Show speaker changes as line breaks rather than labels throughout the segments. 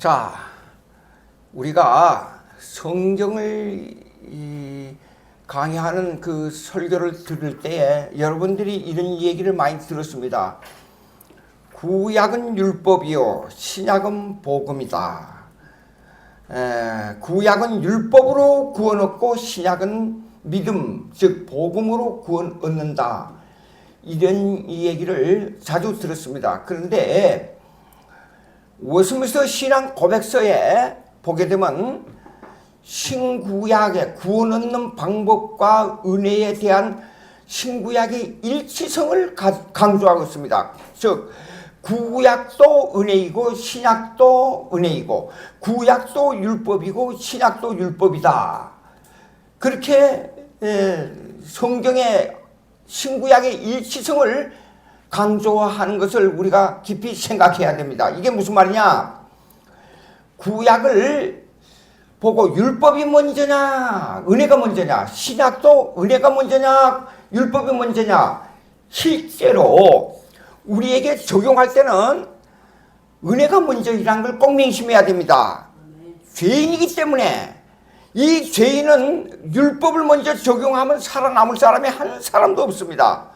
자, 우리가 성경을 강의하는 그 설교를 들을 때에 여러분들이 이런 얘기를 많이 들었습니다. 구약은 율법이요 신약은 복음이다. 구약은 율법으로 구원 얻고 신약은 믿음 즉 복음으로 구원 얻는다. 이런 얘기를 자주 들었습니다. 그런데 워스민스터 신앙 고백서에 보게 되면 신구약의 구원 얻는 방법과 은혜에 대한 신구약의 일치성을 강조하고 있습니다. 즉 구약도 은혜이고 신약도 은혜이고 구약도 율법이고 신약도 율법이다. 그렇게 성경의 신구약의 일치성을 강조하는 것을 우리가 깊이 생각해야 됩니다. 이게 무슨 말이냐? 구약을 보고 율법이 먼저냐 은혜가 먼저냐, 신약도 은혜가 먼저냐 율법이 먼저냐, 실제로 우리에게 적용할 때는 은혜가 먼저이라는 걸 꼭 명심해야 됩니다. 죄인이기 때문에 이 죄인은 율법을 먼저 적용하면 살아남을 사람이 한 사람도 없습니다.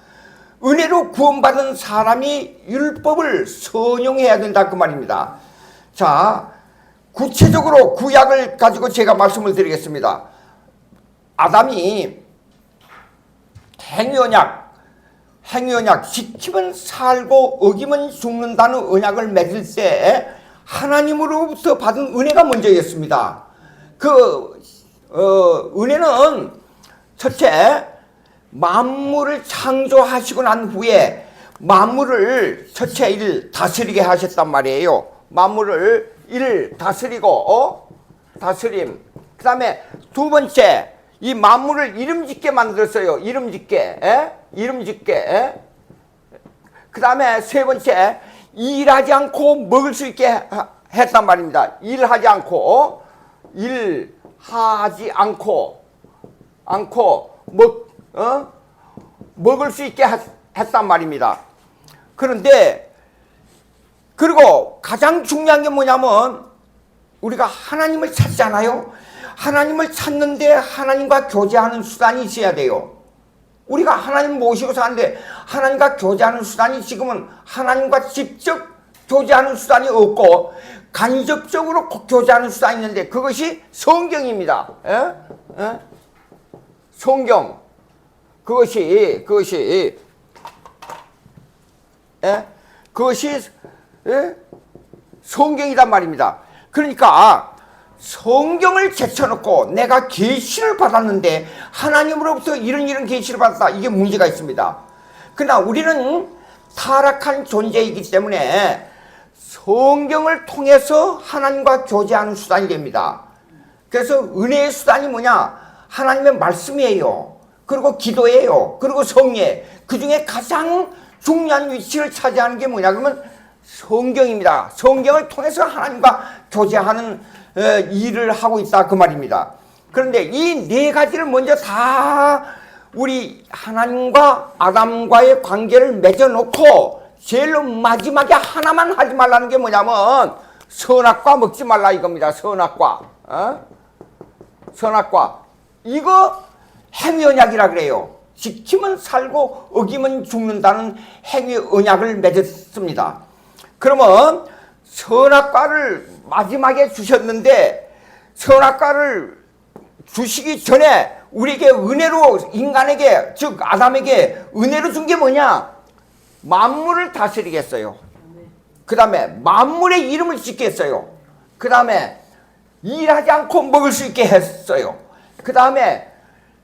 은혜로 구원받은 사람이 율법을 선용해야 된다 그 말입니다. 자, 구체적으로 구약을 가지고 제가 말씀을 드리겠습니다. 아담이 행위언약 지키면 살고 어기면 죽는다는 언약을 맺을 때 하나님으로부터 받은 은혜가 먼저였습니다. 은혜는 첫째 만물을 창조하시고 난 후에 만물을 첫째 일 다스리게 하셨단 말이에요. 만물을 일 다스리고 다스림. 그 다음에 두 번째 이 만물을 이름짓게 만들었어요. 이름짓게. 그 다음에 세 번째 일하지 않고 먹을 수 있게 했단 말입니다. 일하지 않고 먹을 수 있게 했단 말입니다. 그리고 가장 중요한 게 뭐냐면 우리가 하나님을 찾잖아요. 하나님을 찾는데 하나님과 교제하는 수단이 있어야 돼요. 우리가 하나님 모시고 사는데 하나님과 교제하는 수단이 지금은 하나님과 직접 교제하는 수단이 없고 간접적으로 교제하는 수단이 있는데 그것이 성경입니다. 성경. 그것이 성경이란 말입니다. 그러니까 성경을 제쳐놓고 내가 계시를 받았는데 하나님으로부터 이런 계시를 받았다. 이게 문제가 있습니다. 그러나 우리는 타락한 존재이기 때문에 성경을 통해서 하나님과 교제하는 수단이 됩니다. 그래서 은혜의 수단이 뭐냐? 하나님의 말씀이에요. 그리고 기도예요. 그리고 성례. 그 중에 가장 중요한 위치를 차지하는 게 뭐냐 그러면 성경입니다. 성경을 통해서 하나님과 교제하는 일을 하고 있다 그 말입니다. 그런데 이 네 가지를 먼저 다 우리 하나님과 아담과의 관계를 맺어놓고 제일 마지막에 하나만 하지 말라는 게 뭐냐면 선악과 먹지 말라 이겁니다. 선악과. 이거 행위언약이라 그래요. 지키면 살고 어기면 죽는다는 행위언약을 맺었습니다. 그러면 선악과를 마지막에 주셨는데 선악과를 주시기 전에 우리에게 은혜로 인간에게 즉 아담에게 은혜로 준 게 뭐냐? 만물을 다스리겠어요. 그 다음에 만물의 이름을 짓겠어요. 그 다음에 일하지 않고 먹을 수 있게 했어요. 그 다음에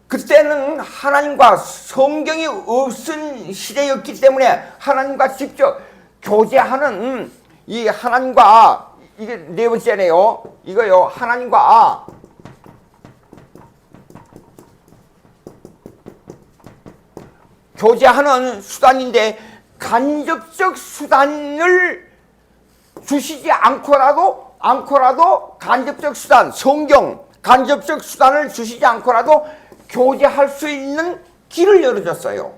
그때는 하나님과 성경이 없은 시대였기 때문에 하나님과 직접 교제하는 이 하나님과 이게 네 번째네요. 이거요. 하나님과 교제하는 수단인데 간접적 수단을 주시지 않고라도 간접적 수단, 성경 간접적 수단을 주시지 않고라도 교제할 수 있는 길을 열어줬어요.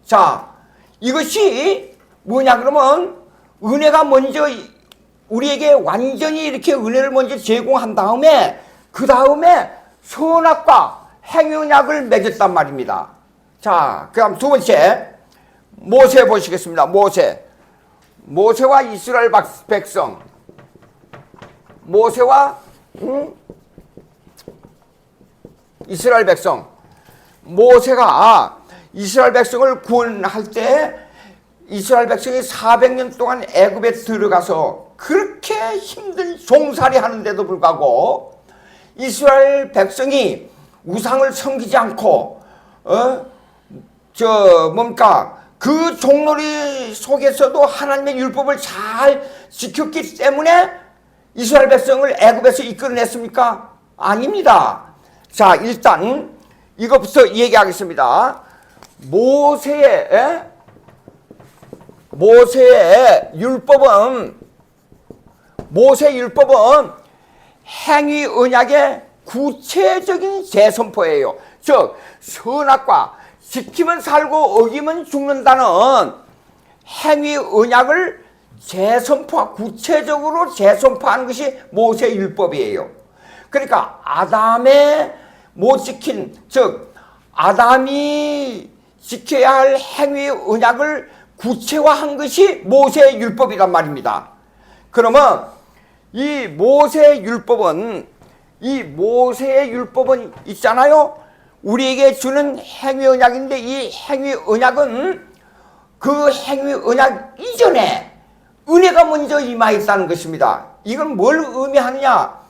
자, 이것이 뭐냐 그러면 은혜가 먼저 우리에게 완전히 이렇게 은혜를 먼저 제공한 다음에 그 다음에 선악과 행위 언약을 맺었단 말입니다. 자, 그다음 두 번째 모세 보시겠습니다. 모세와 이스라엘 백성, 모세와 이스라엘 백성. 모세가 이스라엘 백성을 구원할 때 이스라엘 백성이 400년 동안 애굽에 들어가서 그렇게 힘든 종살이 하는데도 불구하고 이스라엘 백성이 우상을 섬기지 않고 그 종놀이 속에서도 하나님의 율법을 잘 지켰기 때문에 이스라엘 백성을 애굽에서 이끌어냈습니까? 아닙니다. 자, 일단 이것부터 얘기하겠습니다. 모세의 율법은 행위 언약의 구체적인 재선포예요. 즉 선악과 지키면 살고 어기면 죽는다는 행위 언약을 구체적으로 재선포하는 것이 모세 율법이에요. 그러니까 아담의 못 지킨, 즉 아담이 지켜야 할 행위 언약을 구체화한 것이 모세 율법이란 말입니다. 그러면 이 모세 율법은 있잖아요. 우리에게 주는 행위 언약인데 이 행위 언약은 그 행위 언약 이전에 은혜가 먼저 임하였다는 것입니다. 이건 뭘 의미하느냐?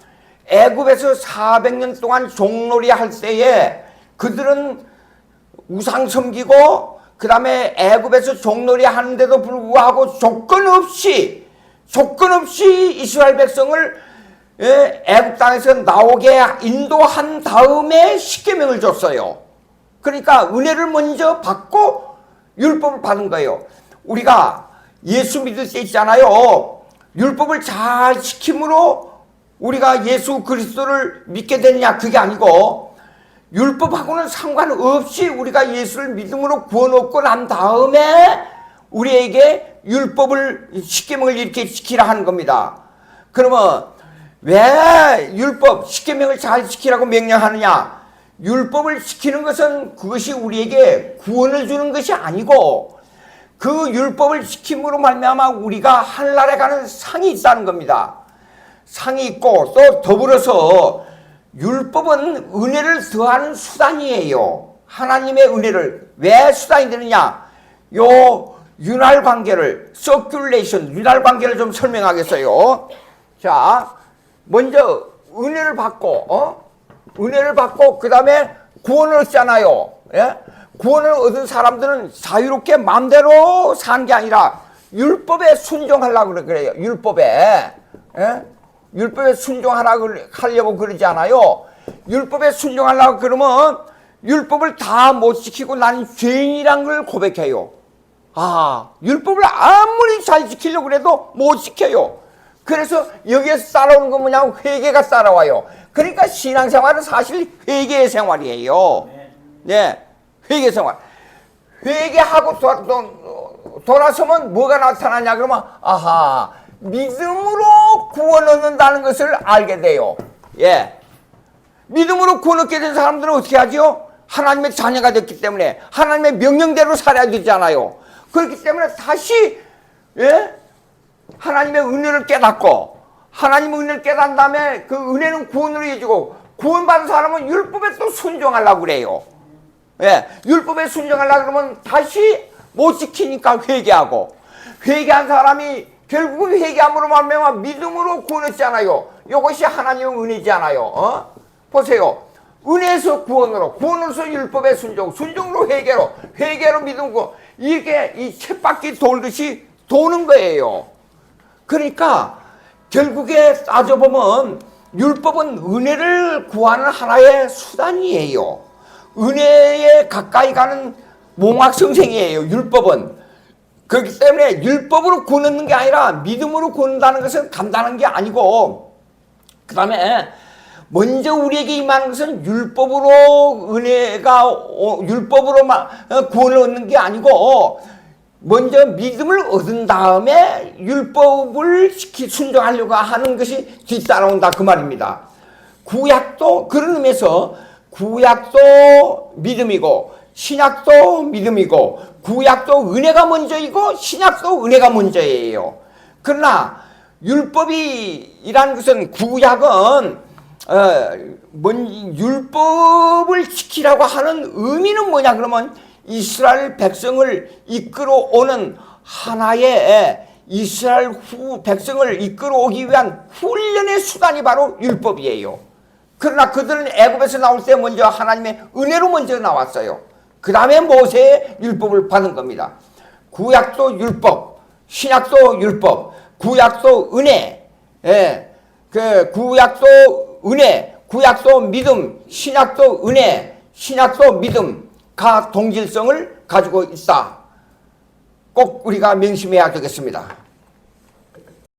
애굽에서 400년 동안 종놀이 할 때에 그들은 우상 섬기고 그 다음에 애굽에서 종놀이 하는데도 불구하고 조건 없이 이스라엘 백성을 애굽 땅에서 나오게 인도한 다음에 십계명을 줬어요. 그러니까 은혜를 먼저 받고 율법을 받은 거예요. 우리가 예수 믿을 때 있잖아요. 율법을 잘 지킴으로 우리가 예수 그리스도를 믿게 되느냐, 그게 아니고 율법하고는 상관없이 우리가 예수를 믿음으로 구원 얻고 난 다음에 우리에게 율법을 십계명을 이렇게 지키라 하는 겁니다. 그러면 왜 율법 십계명을 잘 지키라고 명령하느냐? 율법을 지키는 것은 그것이 우리에게 구원을 주는 것이 아니고 그 율법을 지킴으로 말미암아 우리가 하늘나라에 가는 상이 있다는 겁니다. 상이 있고 또 더불어서 율법은 은혜를 더하는 수단이에요. 하나님의 은혜를 왜 수단이 되느냐? 요 윤활 관계를 윤활 관계를 좀 설명하겠어요. 자, 먼저 은혜를 받고 그 다음에 구원을 얻잖아요. 예? 구원을 얻은 사람들은 자유롭게 마음대로 사는 게 아니라 율법에 순종하려고 그래요. 율법에 순종하려고 그러지 않아요. 율법에 순종하려고 그러면 율법을 다 못 지키고 나는 죄인이란 걸 고백해요. 율법을 아무리 잘 지키려고 해도 못 지켜요. 그래서 여기에서 따라오는 건 뭐냐면 회개가 따라와요. 그러니까 신앙생활은 사실 회개의 생활이에요. 네, 회개 생활. 회개하고 돌아서면 뭐가 나타나냐 그러면 믿음으로 구원 얻는다는 것을 알게 돼요. 예. 믿음으로 구원 얻게 된 사람들은 어떻게 하죠? 하나님의 자녀가 됐기 때문에 하나님의 명령대로 살아야 되잖아요. 그렇기 때문에 다시 하나님의 은혜를 깨닫고 하나님의 은혜를 깨닫은 다음에 그 은혜는 구원으로 이어지고 구원받은 사람은 율법에 또 순종하려고 그래요. 예, 율법에 순종하려고 그러면 다시 못 지키니까 회개하고 회개한 사람이 결국은 회개함으로 말미암아 믿음으로 구원했잖아요. 이것이 하나님의 은혜잖아요. 보세요. 은혜에서 구원으로서 율법의 순종으로 회개로 믿음고 이게 이 쳇바퀴 돌듯이 도는 거예요. 그러니까 결국에 따져보면 율법은 은혜를 구하는 하나의 수단이에요. 은혜에 가까이 가는 몽학성생이에요. 율법은. 그렇기 때문에 율법으로 구원 얻는 게 아니라 믿음으로 구원 얻는다는 것은 간단한 게 아니고 그 다음에 먼저 우리에게 임하는 것은 율법으로 구원을 얻는 게 아니고 먼저 믿음을 얻은 다음에 율법을 순종하려고 하는 것이 뒤따라온다 그 말입니다. 구약도 그런 의미에서 구약도 믿음이고 신약도 믿음이고 구약도 은혜가 먼저이고 신약도 은혜가 먼저예요. 그러나 율법이라는 것은 구약은 율법을 지키라고 하는 의미는 뭐냐 그러면 이스라엘 백성을 이끌어오는 하나의 이스라엘 백성을 이끌어오기 위한 훈련의 수단이 바로 율법이에요. 그러나 그들은 애굽에서 나올 때 먼저 하나님의 은혜로 먼저 나왔어요. 그 다음에 모세의 율법을 받은 겁니다. 구약도 율법, 신약도 율법, 구약도 은혜, 그 구약도 은혜, 구약도 믿음, 신약도 은혜, 신약도 믿음과 동질성을 가지고 있다. 꼭 우리가 명심해야 되겠습니다.